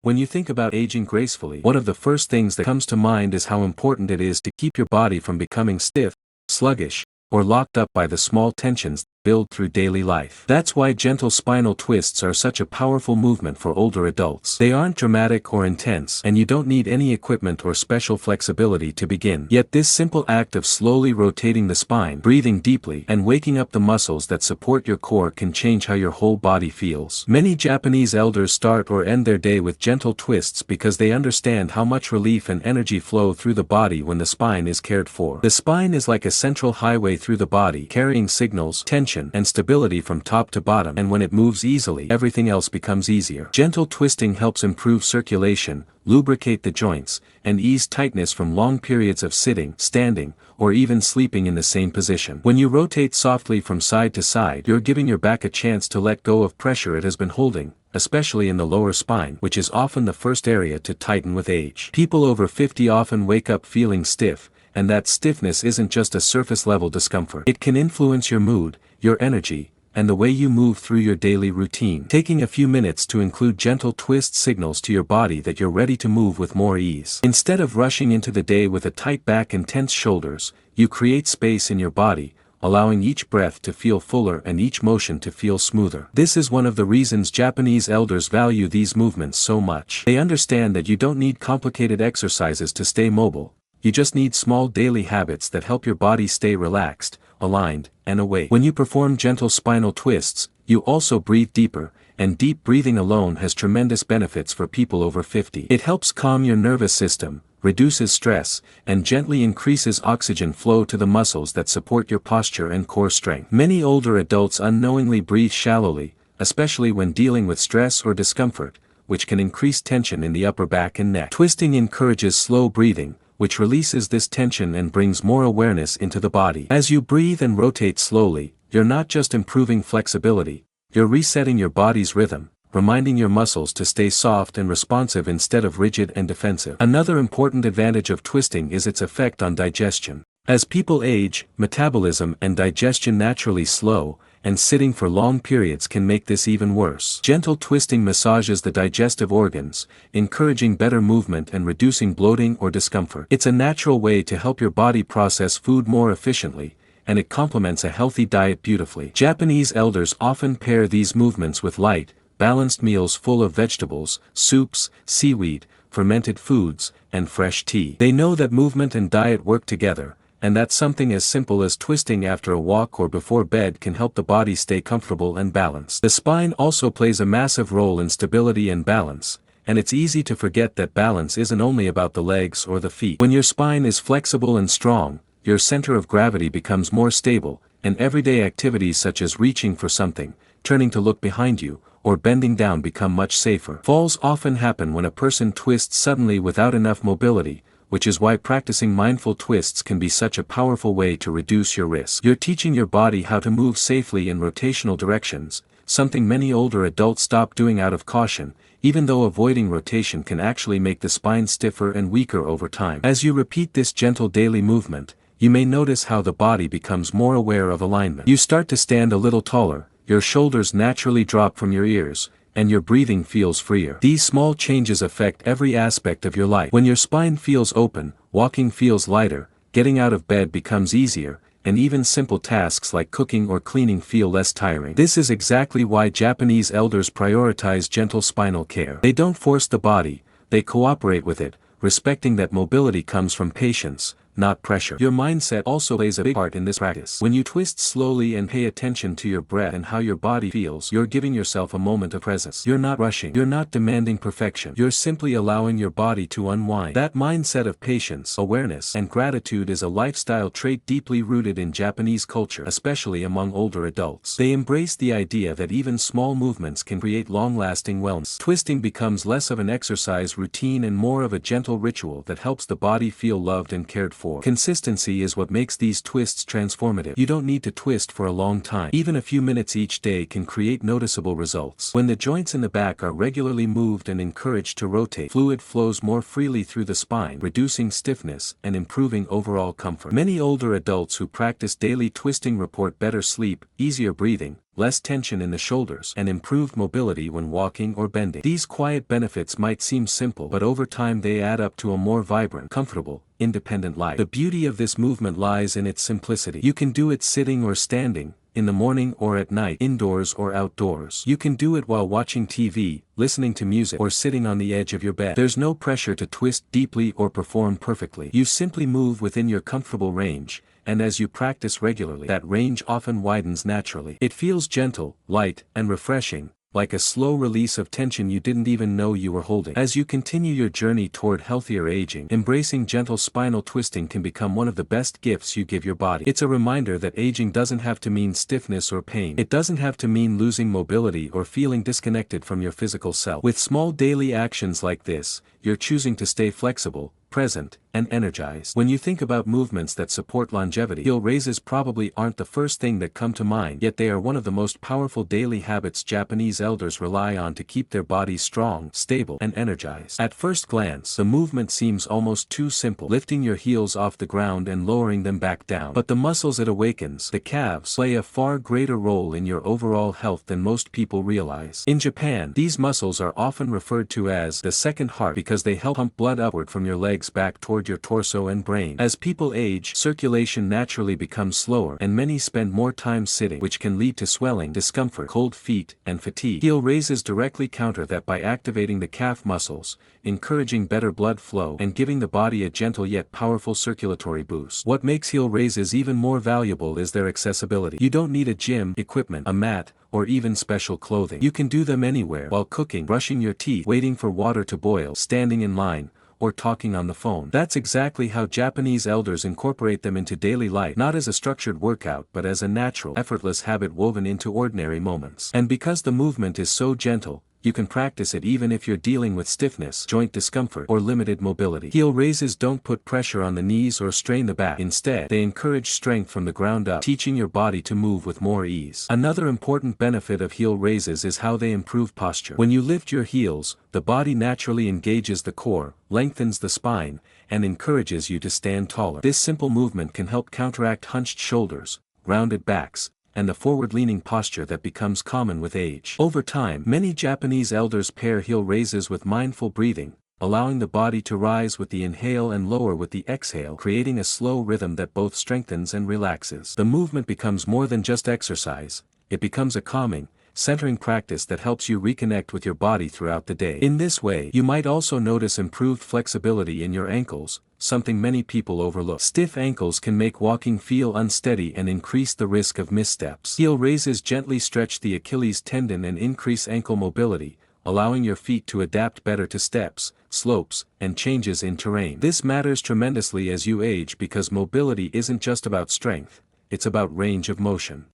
When you think about aging gracefully, one of the first things that comes to mind is how important it is to keep your body from becoming stiff, sluggish, or locked up by the small tensions that build through daily life. That's why gentle spinal twists are such a powerful movement for older adults. They aren't dramatic or intense, and you don't need any equipment or special flexibility to begin. Yet this simple act of slowly rotating the spine, breathing deeply, and waking up the muscles that support your core can change how your whole body feels. Many Japanese elders start or end their day with gentle twists because they understand how much relief and energy flow through the body when the spine is cared for. The spine is like a central highway through the body, carrying signals, tension, and stability from top to bottom, and when it moves easily, everything else becomes easier. Gentle twisting helps improve circulation, lubricate the joints, and ease tightness from long periods of sitting, standing, or even sleeping in the same position. When you rotate softly from side to side, you're giving your back a chance to let go of pressure it has been holding, especially in the lower spine, which is often the first area to tighten with age. People over 50 often wake up feeling stiff, and that stiffness isn't just a surface-level discomfort. It can influence your mood, your energy, and the way you move through your daily routine. Taking a few minutes to include gentle twist signals to your body that you're ready to move with more ease. Instead of rushing into the day with a tight back and tense shoulders, you create space in your body, allowing each breath to feel fuller and each motion to feel smoother. This is one of the reasons Japanese elders value these movements so much. They understand that you don't need complicated exercises to stay mobile. You just need small daily habits that help your body stay relaxed, aligned, and awake. When you perform gentle spinal twists, you also breathe deeper, and deep breathing alone has tremendous benefits for people over 50. It helps calm your nervous system, reduces stress, and gently increases oxygen flow to the muscles that support your posture and core strength. Many older adults unknowingly breathe shallowly, especially when dealing with stress or discomfort, which can increase tension in the upper back and neck. Twisting encourages slow breathing, which releases this tension and brings more awareness into the body. As you breathe and rotate slowly, you're not just improving flexibility, you're resetting your body's rhythm, reminding your muscles to stay soft and responsive instead of rigid and defensive. Another important advantage of twisting is its effect on digestion. As people age, metabolism and digestion naturally slow, and sitting for long periods can make this even worse. Gentle twisting massages the digestive organs, encouraging better movement and reducing bloating or discomfort. It's a natural way to help your body process food more efficiently, and it complements a healthy diet beautifully. Japanese elders often pair these movements with light, balanced meals full of vegetables, soups, seaweed, fermented foods, and fresh tea. They know that movement and diet work together, and that something as simple as twisting after a walk or before bed can help the body stay comfortable and balanced. The spine also plays a massive role in stability and balance, and it's easy to forget that balance isn't only about the legs or the feet. When your spine is flexible and strong, your center of gravity becomes more stable, and everyday activities such as reaching for something, turning to look behind you, or bending down become much safer. Falls often happen when a person twists suddenly without enough mobility, which is why practicing mindful twists can be such a powerful way to reduce your risk. You're teaching your body how to move safely in rotational directions, something many older adults stop doing out of caution, even though avoiding rotation can actually make the spine stiffer and weaker over time. As you repeat this gentle daily movement, you may notice how the body becomes more aware of alignment. You start to stand a little taller, your shoulders naturally drop from your ears, and your breathing feels freer. These small changes affect every aspect of your life. When your spine feels open, walking feels lighter, getting out of bed becomes easier, and even simple tasks like cooking or cleaning feel less tiring. This is exactly why Japanese elders prioritize gentle spinal care. They don't force the body, they cooperate with it, respecting that mobility comes from patience, not pressure. Your mindset also plays a big part in this practice. When you twist slowly and pay attention to your breath and how your body feels, you're giving yourself a moment of presence. You're not rushing. You're not demanding perfection. You're simply allowing your body to unwind. That mindset of patience, awareness, and gratitude is a lifestyle trait deeply rooted in Japanese culture, especially among older adults. They embrace the idea that even small movements can create long-lasting wellness. Twisting becomes less of an exercise routine and more of a gentle ritual that helps the body feel loved and cared for. Consistency is what makes these twists transformative. You don't need to twist for a long time. Even a few minutes each day can create noticeable results. When the joints in the back are regularly moved and encouraged to rotate, fluid flows more freely through the spine, reducing stiffness and improving overall comfort. Many older adults who practice daily twisting report better sleep, easier breathing, less tension in the shoulders, and improved mobility when walking or bending. These quiet benefits might seem simple, but over time they add up to a more vibrant, comfortable, independent life. The beauty of this movement lies in its simplicity. You can do it sitting or standing, in the morning or at night, indoors or outdoors. You can do it while watching TV, listening to music, or sitting on the edge of your bed. There's no pressure to twist deeply or perform perfectly. You simply move within your comfortable range, and as you practice regularly, that range often widens naturally. It feels gentle, light, and refreshing, like a slow release of tension you didn't even know you were holding. As you continue your journey toward healthier aging, embracing gentle spinal twisting can become one of the best gifts you give your body. It's a reminder that aging doesn't have to mean stiffness or pain. It doesn't have to mean losing mobility or feeling disconnected from your physical self. With small daily actions like this, you're choosing to stay flexible, present, and energized. When you think about movements that support longevity, heel raises probably aren't the first thing that come to mind, yet they are one of the most powerful daily habits Japanese elders rely on to keep their bodies strong, stable, and energized. At first glance, the movement seems almost too simple, lifting your heels off the ground and lowering them back down. But the muscles it awakens, the calves, play a far greater role in your overall health than most people realize. In Japan, these muscles are often referred to as the second heart because they help pump blood upward from your legs back toward your torso and brain. As people age, circulation naturally becomes slower, and many spend more time sitting, which can lead to swelling, discomfort, cold feet, and fatigue. Heel raises directly counter that by activating the calf muscles, encouraging better blood flow, and giving the body a gentle yet powerful circulatory boost. What makes heel raises even more valuable is their accessibility. You don't need a gym, equipment, a mat, or even special clothing. You can do them anywhere, while cooking, brushing your teeth, waiting for water to boil, standing in line, or talking on the phone. That's exactly how Japanese elders incorporate them into daily life, not as a structured workout but as a natural, effortless habit woven into ordinary moments. And because the movement is so gentle, you can practice it even if you're dealing with stiffness, joint discomfort, or limited mobility. Heel raises don't put pressure on the knees or strain the back. Instead, they encourage strength from the ground up, teaching your body to move with more ease. Another important benefit of heel raises is how they improve posture. When you lift your heels, the body naturally engages the core, lengthens the spine, and encourages you to stand taller. This simple movement can help counteract hunched shoulders, rounded backs, and the forward-leaning posture that becomes common with age. Over time, many Japanese elders pair heel raises with mindful breathing, allowing the body to rise with the inhale and lower with the exhale, creating a slow rhythm that both strengthens and relaxes. The movement becomes more than just exercise, it becomes a calming, centering practice that helps you reconnect with your body throughout the day. In this way, you might also notice improved flexibility in your ankles, something many people overlook. Stiff ankles can make walking feel unsteady and increase the risk of missteps. Heel raises gently stretch the Achilles tendon and increase ankle mobility, allowing your feet to adapt better to steps, slopes, and changes in terrain. This matters tremendously as you age because mobility isn't just about strength, it's about range of motion.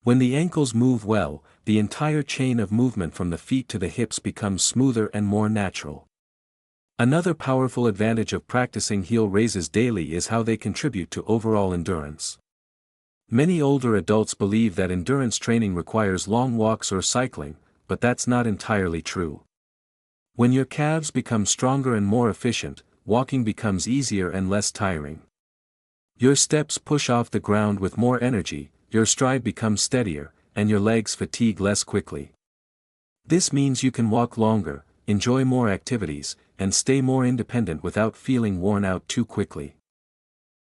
When the ankles move well, the entire chain of movement from the feet to the hips becomes smoother and more natural. Another powerful advantage of practicing heel raises daily is how they contribute to overall endurance. Many older adults believe that endurance training requires long walks or cycling, but that's not entirely true. When your calves become stronger and more efficient, walking becomes easier and less tiring. Your steps push off the ground with more energy, your stride becomes steadier, and your legs fatigue less quickly. This means you can walk longer, enjoy more activities, and stay more independent without feeling worn out too quickly.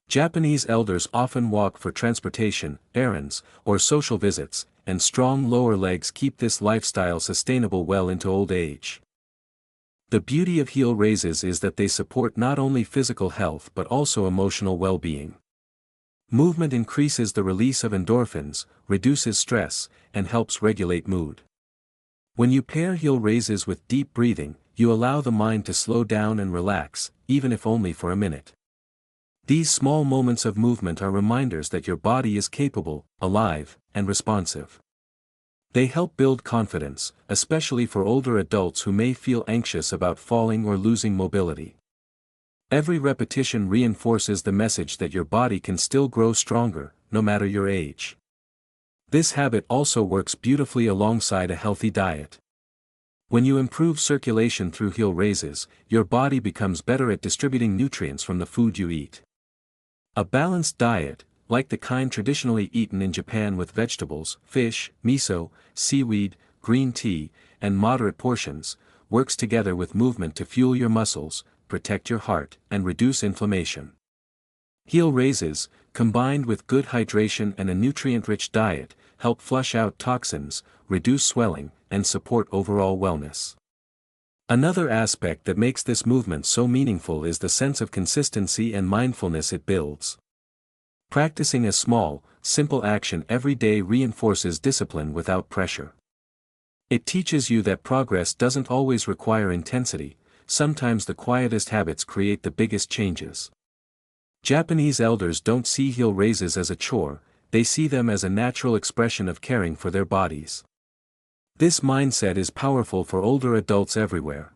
Japanese elders often walk for transportation, errands, or social visits, and strong lower legs keep this lifestyle sustainable well into old age. The beauty of heel raises is that they support not only physical health but also emotional well-being. Movement increases the release of endorphins, reduces stress, and helps regulate mood. When you pair heel raises with deep breathing, you allow the mind to slow down and relax, even if only for a minute. These small moments of movement are reminders that your body is capable, alive, and responsive. They help build confidence, especially for older adults who may feel anxious about falling or losing mobility. Every repetition reinforces the message that your body can still grow stronger, no matter your age. This habit also works beautifully alongside a healthy diet. When you improve circulation through heel raises, your body becomes better at distributing nutrients from the food you eat. A balanced diet, like the kind traditionally eaten in Japan with vegetables, fish, miso, seaweed, green tea, and moderate portions, works together with movement to fuel your muscles, protect your heart, and reduce inflammation. Heel raises, combined with good hydration and a nutrient-rich diet, help flush out toxins, reduce swelling, and support overall wellness. Another aspect that makes this movement so meaningful is the sense of consistency and mindfulness it builds. Practicing a small, simple action every day reinforces discipline without pressure. It teaches you that progress doesn't always require intensity, sometimes the quietest habits create the biggest changes. Japanese elders don't see heel raises as a chore, they see them as a natural expression of caring for their bodies. This mindset is powerful for older adults everywhere.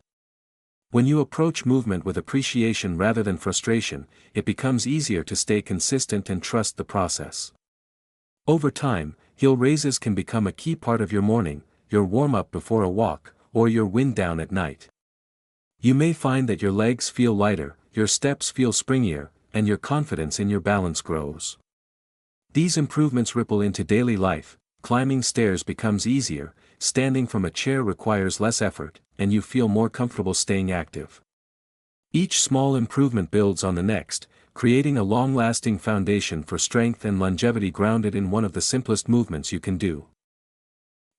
When you approach movement with appreciation rather than frustration, it becomes easier to stay consistent and trust the process. Over time, heel raises can become a key part of your morning, your warm-up before a walk, or your wind down at night. You may find that your legs feel lighter, your steps feel springier, and your confidence in your balance grows. These improvements ripple into daily life, climbing stairs becomes easier, standing from a chair requires less effort, and you feel more comfortable staying active. Each small improvement builds on the next, creating a long-lasting foundation for strength and longevity grounded in one of the simplest movements you can do.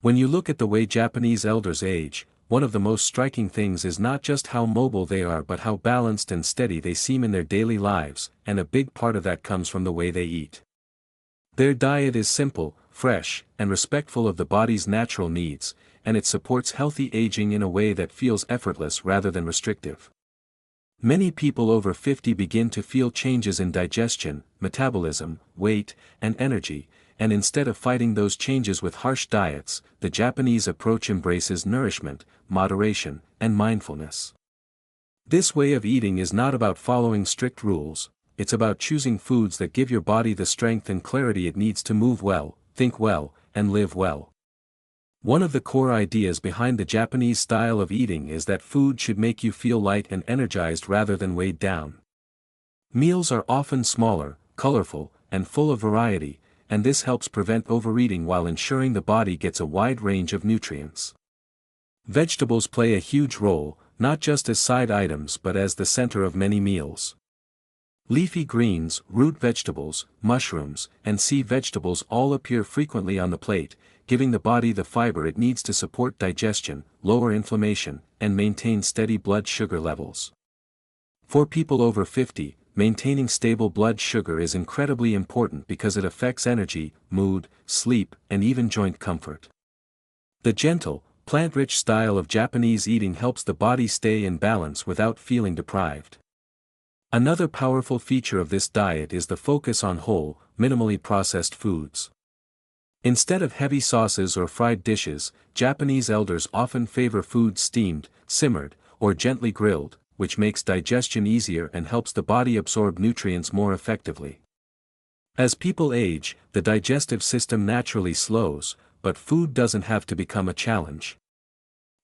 When you look at the way Japanese elders age, one of the most striking things is not just how mobile they are but how balanced and steady they seem in their daily lives, and a big part of that comes from the way they eat. Their diet is simple, fresh, and respectful of the body's natural needs, and it supports healthy aging in a way that feels effortless rather than restrictive. Many people over 50 begin to feel changes in digestion, metabolism, weight, and energy, and instead of fighting those changes with harsh diets, the Japanese approach embraces nourishment, moderation, and mindfulness. This way of eating is not about following strict rules, it's about choosing foods that give your body the strength and clarity it needs to move well, think well, and live well. One of the core ideas behind the Japanese style of eating is that food should make you feel light and energized rather than weighed down. Meals are often smaller, colorful, and full of variety, and this helps prevent overeating while ensuring the body gets a wide range of nutrients. Vegetables play a huge role, not just as side items but as the center of many meals. Leafy greens, root vegetables, mushrooms, and sea vegetables all appear frequently on the plate, giving the body the fiber it needs to support digestion, lower inflammation, and maintain steady blood sugar levels. For people over 50, maintaining stable blood sugar is incredibly important because it affects energy, mood, sleep, and even joint comfort. The gentle, plant-rich style of Japanese eating helps the body stay in balance without feeling deprived. Another powerful feature of this diet is the focus on whole, minimally processed foods. Instead of heavy sauces or fried dishes, Japanese elders often favor foods steamed, simmered, or gently grilled, which makes digestion easier and helps the body absorb nutrients more effectively. As people age, the digestive system naturally slows, but food doesn't have to become a challenge.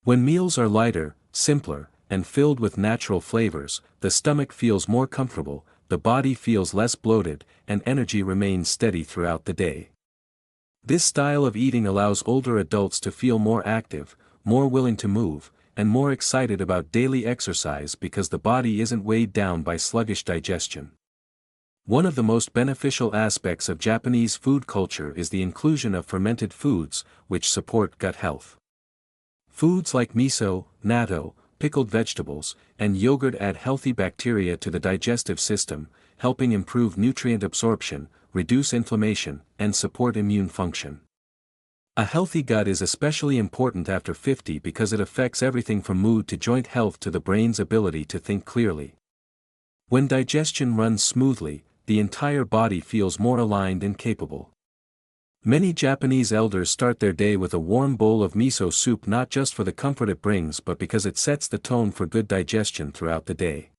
When meals are lighter, simpler, and filled with natural flavors, the stomach feels more comfortable, the body feels less bloated, and energy remains steady throughout the day. This style of eating allows older adults to feel more active, more willing to move, and more excited about daily exercise because the body isn't weighed down by sluggish digestion. One of the most beneficial aspects of Japanese food culture is the inclusion of fermented foods, which support gut health. Foods like miso, natto, pickled vegetables, and yogurt add healthy bacteria to the digestive system, helping improve nutrient absorption, reduce inflammation, and support immune function. A healthy gut is especially important after 50 because it affects everything from mood to joint health to the brain's ability to think clearly. When digestion runs smoothly, the entire body feels more aligned and capable. Many Japanese elders start their day with a warm bowl of miso soup not just for the comfort it brings but because it sets the tone for good digestion throughout the day.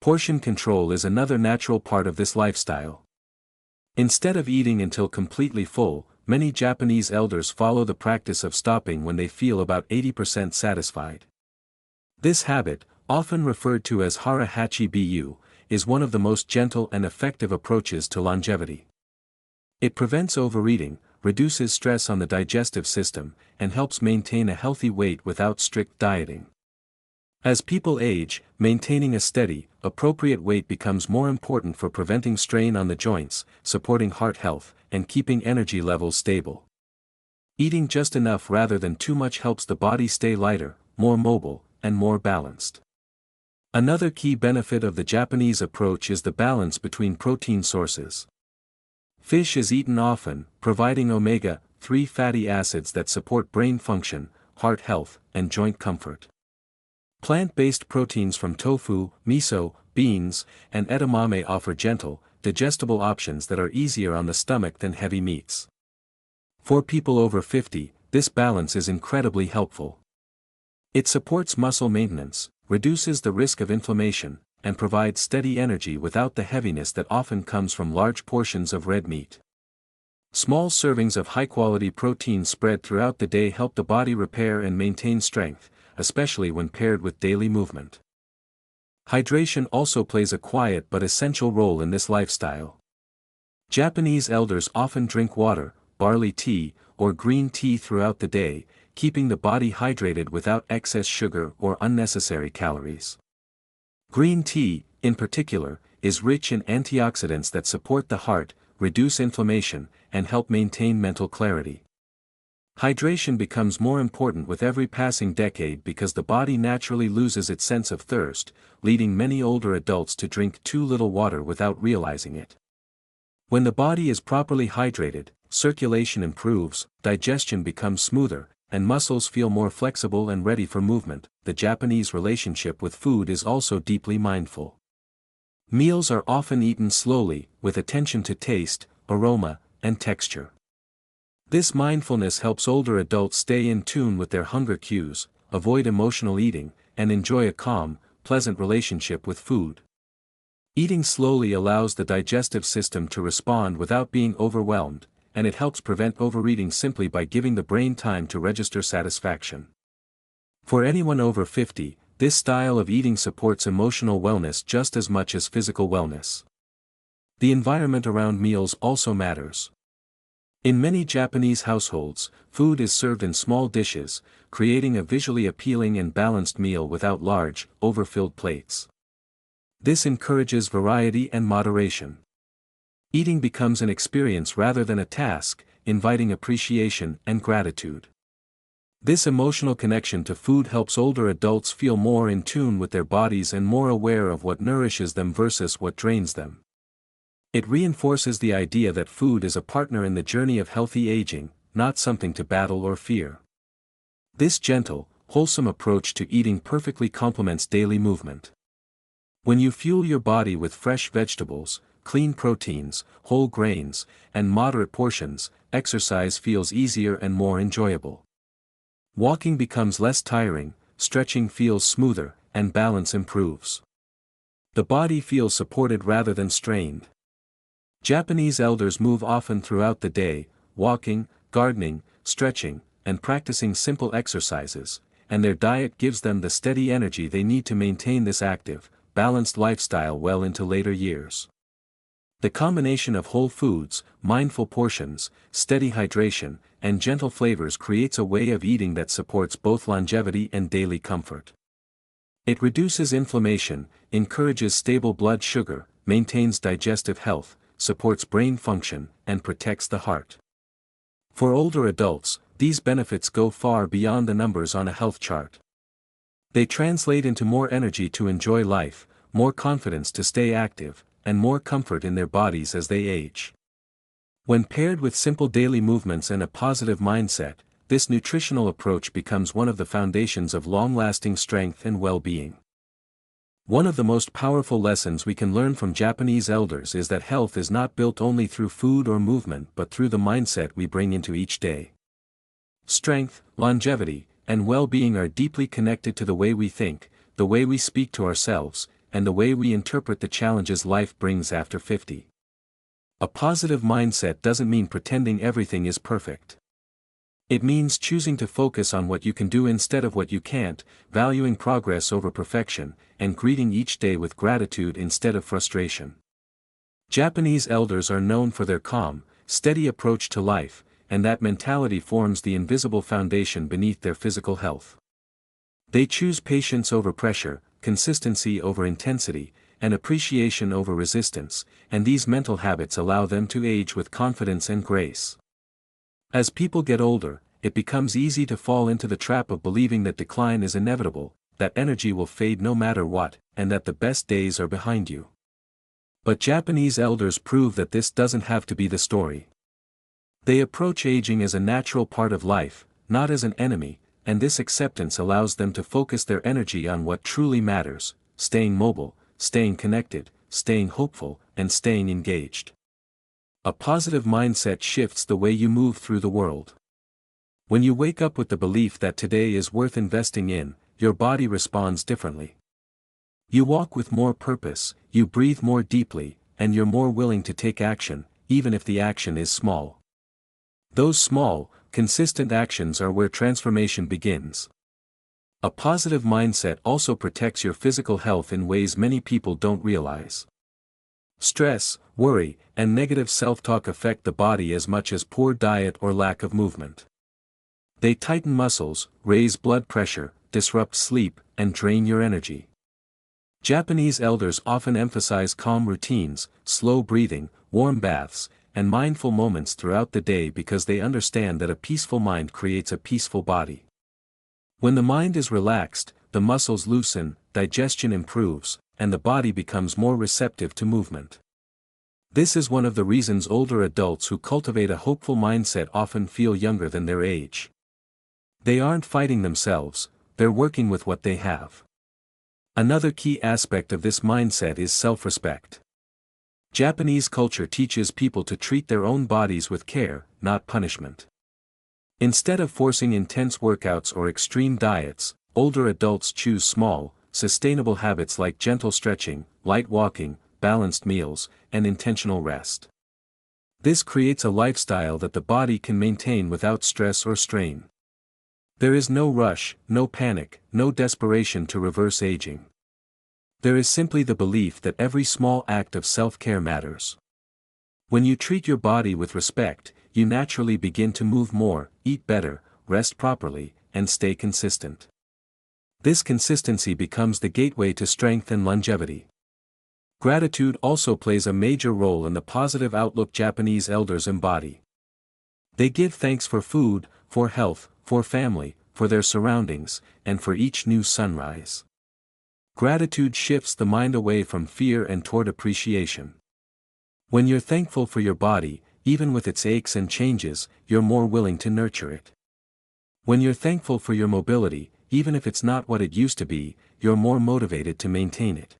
Portion control is another natural part of this lifestyle. Instead of eating until completely full, many Japanese elders follow the practice of stopping when they feel about 80% satisfied. This habit, often referred to as hara hachi bu, is one of the most gentle and effective approaches to longevity. It prevents overeating, reduces stress on the digestive system, and helps maintain a healthy weight without strict dieting. As people age, maintaining a steady, appropriate weight becomes more important for preventing strain on the joints, supporting heart health, and keeping energy levels stable. Eating just enough rather than too much helps the body stay lighter, more mobile, and more balanced. Another key benefit of the Japanese approach is the balance between protein sources. Fish is eaten often, providing omega-3 fatty acids that support brain function, heart health, and joint comfort. Plant-based proteins from tofu, miso, beans, and edamame offer gentle, digestible options that are easier on the stomach than heavy meats. For people over 50, this balance is incredibly helpful. It supports muscle maintenance, reduces the risk of inflammation, and provides steady energy without the heaviness that often comes from large portions of red meat. Small servings of high-quality protein spread throughout the day help the body repair and maintain strength, especially when paired with daily movement. Hydration also plays a quiet but essential role in this lifestyle. Japanese elders often drink water, barley tea, or green tea throughout the day, keeping the body hydrated without excess sugar or unnecessary calories. Green tea, in particular, is rich in antioxidants that support the heart, reduce inflammation, and help maintain mental clarity. Hydration becomes more important with every passing decade because the body naturally loses its sense of thirst, leading many older adults to drink too little water without realizing it. When the body is properly hydrated, circulation improves, digestion becomes smoother, and muscles feel more flexible and ready for movement. The Japanese relationship with food is also deeply mindful. Meals are often eaten slowly, with attention to taste, aroma, and texture. This mindfulness helps older adults stay in tune with their hunger cues, avoid emotional eating, and enjoy a calm, pleasant relationship with food. Eating slowly allows the digestive system to respond without being overwhelmed, and it helps prevent overeating simply by giving the brain time to register satisfaction. For anyone over 50, this style of eating supports emotional wellness just as much as physical wellness. The environment around meals also matters. In many Japanese households, food is served in small dishes, creating a visually appealing and balanced meal without large, overfilled plates. This encourages variety and moderation. Eating becomes an experience rather than a task, inviting appreciation and gratitude. This emotional connection to food helps older adults feel more in tune with their bodies and more aware of what nourishes them versus what drains them. It reinforces the idea that food is a partner in the journey of healthy aging, not something to battle or fear. This gentle, wholesome approach to eating perfectly complements daily movement. When you fuel your body with fresh vegetables, clean proteins, whole grains, and moderate portions, exercise feels easier and more enjoyable. Walking becomes less tiring, stretching feels smoother, and balance improves. The body feels supported rather than strained. Japanese elders move often throughout the day, walking, gardening, stretching, and practicing simple exercises, and their diet gives them the steady energy they need to maintain this active, balanced lifestyle well into later years. The combination of whole foods, mindful portions, steady hydration, and gentle flavors creates a way of eating that supports both longevity and daily comfort. It reduces inflammation, encourages stable blood sugar, maintains digestive health, supports brain function, and protects the heart. For older adults, these benefits go far beyond the numbers on a health chart. They translate into more energy to enjoy life, more confidence to stay active, and more comfort in their bodies as they age. When paired with simple daily movements and a positive mindset, this nutritional approach becomes one of the foundations of long-lasting strength and well-being. One of the most powerful lessons we can learn from Japanese elders is that health is not built only through food or movement but through the mindset we bring into each day. Strength, longevity, and well-being are deeply connected to the way we think, the way we speak to ourselves, and the way we interpret the challenges life brings after 50. A positive mindset doesn't mean pretending everything is perfect. It means choosing to focus on what you can do instead of what you can't, valuing progress over perfection, and greeting each day with gratitude instead of frustration. Japanese elders are known for their calm, steady approach to life, and that mentality forms the invisible foundation beneath their physical health. They choose patience over pressure, consistency over intensity, and appreciation over resistance, and these mental habits allow them to age with confidence and grace. As people get older, it becomes easy to fall into the trap of believing that decline is inevitable, that energy will fade no matter what, and that the best days are behind you. But Japanese elders prove that this doesn't have to be the story. They approach aging as a natural part of life, not as an enemy, and this acceptance allows them to focus their energy on what truly matters: staying mobile, staying connected, staying hopeful, and staying engaged. A positive mindset shifts the way you move through the world. When you wake up with the belief that today is worth investing in, your body responds differently. You walk with more purpose, you breathe more deeply, and you're more willing to take action, even if the action is small. Those small, consistent actions are where transformation begins. A positive mindset also protects your physical health in ways many people don't realize. Stress, worry, and negative self-talk affect the body as much as poor diet or lack of movement. They tighten muscles, raise blood pressure, disrupt sleep, and drain your energy. Japanese elders often emphasize calm routines, slow breathing, warm baths, and mindful moments throughout the day because they understand that a peaceful mind creates a peaceful body. When the mind is relaxed, the muscles loosen, digestion improves, and the body becomes more receptive to movement. This is one of the reasons older adults who cultivate a hopeful mindset often feel younger than their age. They aren't fighting themselves, they're working with what they have. Another key aspect of this mindset is self-respect. Japanese culture teaches people to treat their own bodies with care, not punishment. Instead of forcing intense workouts or extreme diets, older adults choose small, sustainable habits like gentle stretching, light walking, balanced meals, and intentional rest. This creates a lifestyle that the body can maintain without stress or strain. There is no rush, no panic, no desperation to reverse aging. There is simply the belief that every small act of self-care matters. When you treat your body with respect, you naturally begin to move more, eat better, rest properly, and stay consistent. This consistency becomes the gateway to strength and longevity. Gratitude also plays a major role in the positive outlook Japanese elders embody. They give thanks for food, for health, for family, for their surroundings, and for each new sunrise. Gratitude shifts the mind away from fear and toward appreciation. When you're thankful for your body, even with its aches and changes, you're more willing to nurture it. When you're thankful for your mobility, even if it's not what it used to be, you're more motivated to maintain it.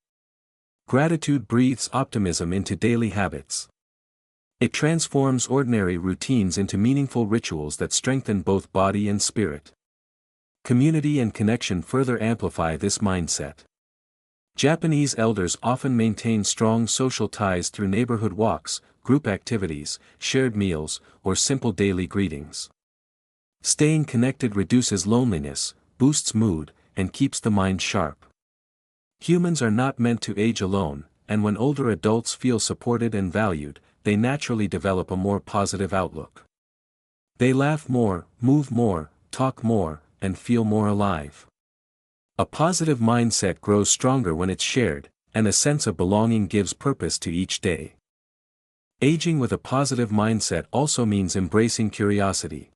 Gratitude breathes optimism into daily habits. It transforms ordinary routines into meaningful rituals that strengthen both body and spirit. Community and connection further amplify this mindset. Japanese elders often maintain strong social ties through neighborhood walks, group activities, shared meals, or simple daily greetings. Staying connected reduces loneliness, boosts mood, and keeps the mind sharp. Humans are not meant to age alone, and when older adults feel supported and valued, they naturally develop a more positive outlook. They laugh more, move more, talk more, and feel more alive. A positive mindset grows stronger when it's shared, and a sense of belonging gives purpose to each day. Aging with a positive mindset also means embracing curiosity.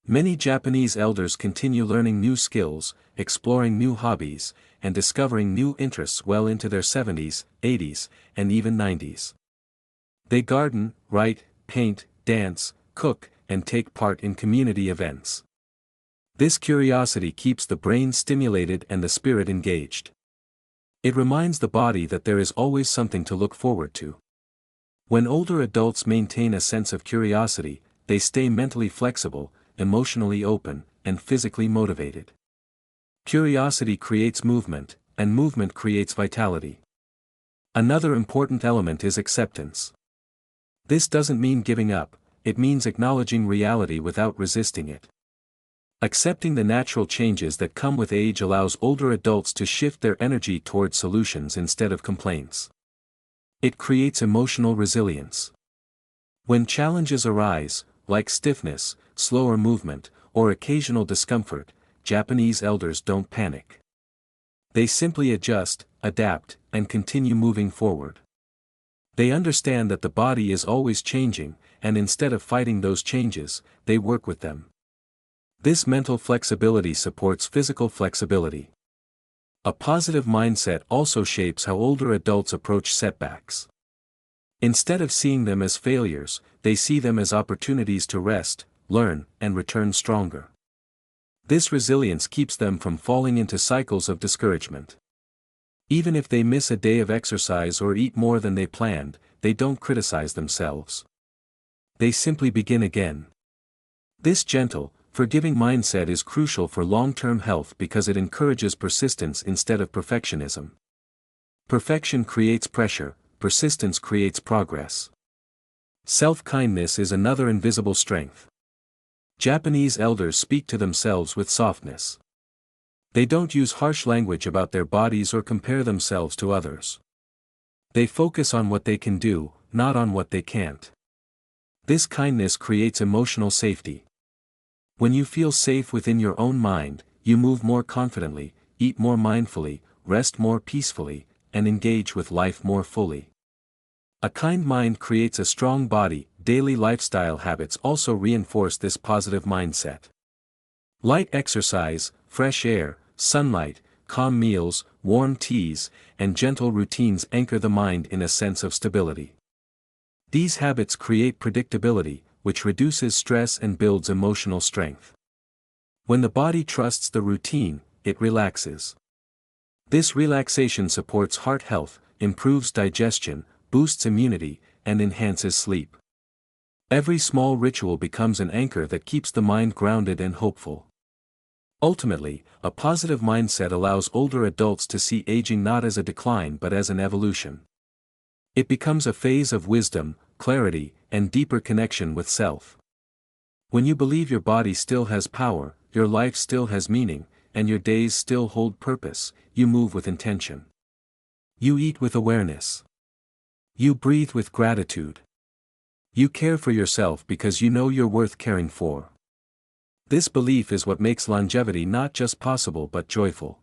Many Japanese elders continue learning new skills, exploring new hobbies, and discovering new interests well into their 70s, 80s, and even 90s. They garden, write, paint, dance, cook, and take part in community events. This curiosity keeps the brain stimulated and the spirit engaged. It reminds the body that there is always something to look forward to. When older adults maintain a sense of curiosity, they stay mentally flexible, emotionally open, and physically motivated. Curiosity creates movement, and movement creates vitality. Another important element is acceptance. This doesn't mean giving up, it means acknowledging reality without resisting it. Accepting the natural changes that come with age allows older adults to shift their energy toward solutions instead of complaints. It creates emotional resilience. When challenges arise, like stiffness, slower movement, or occasional discomfort, Japanese elders don't panic. They simply adjust, adapt, and continue moving forward. They understand that the body is always changing, and instead of fighting those changes, they work with them. This mental flexibility supports physical flexibility. A positive mindset also shapes how older adults approach setbacks. Instead of seeing them as failures, they see them as opportunities to rest, learn, and return stronger. This resilience keeps them from falling into cycles of discouragement. Even if they miss a day of exercise or eat more than they planned, they don't criticize themselves. They simply begin again. This gentle, forgiving mindset is crucial for long-term health because it encourages persistence instead of perfectionism. Perfection creates pressure, persistence creates progress. Self-kindness is another invisible strength. Japanese elders speak to themselves with softness. They don't use harsh language about their bodies or compare themselves to others. They focus on what they can do, not on what they can't. This kindness creates emotional safety. When you feel safe within your own mind, you move more confidently, eat more mindfully, rest more peacefully, and engage with life more fully. A kind mind creates a strong body. Daily lifestyle habits also reinforce this positive mindset. Light exercise, fresh air, sunlight, calm meals, warm teas, and gentle routines anchor the mind in a sense of stability. These habits create predictability, which reduces stress and builds emotional strength. When the body trusts the routine, it relaxes. This relaxation supports heart health, improves digestion, boosts immunity, and enhances sleep. Every small ritual becomes an anchor that keeps the mind grounded and hopeful. Ultimately, a positive mindset allows older adults to see aging not as a decline but as an evolution. It becomes a phase of wisdom, clarity, and deeper connection with self. When you believe your body still has power, your life still has meaning, and your days still hold purpose, you move with intention. You eat with awareness. You breathe with gratitude. You care for yourself because you know you're worth caring for. This belief is what makes longevity not just possible but joyful.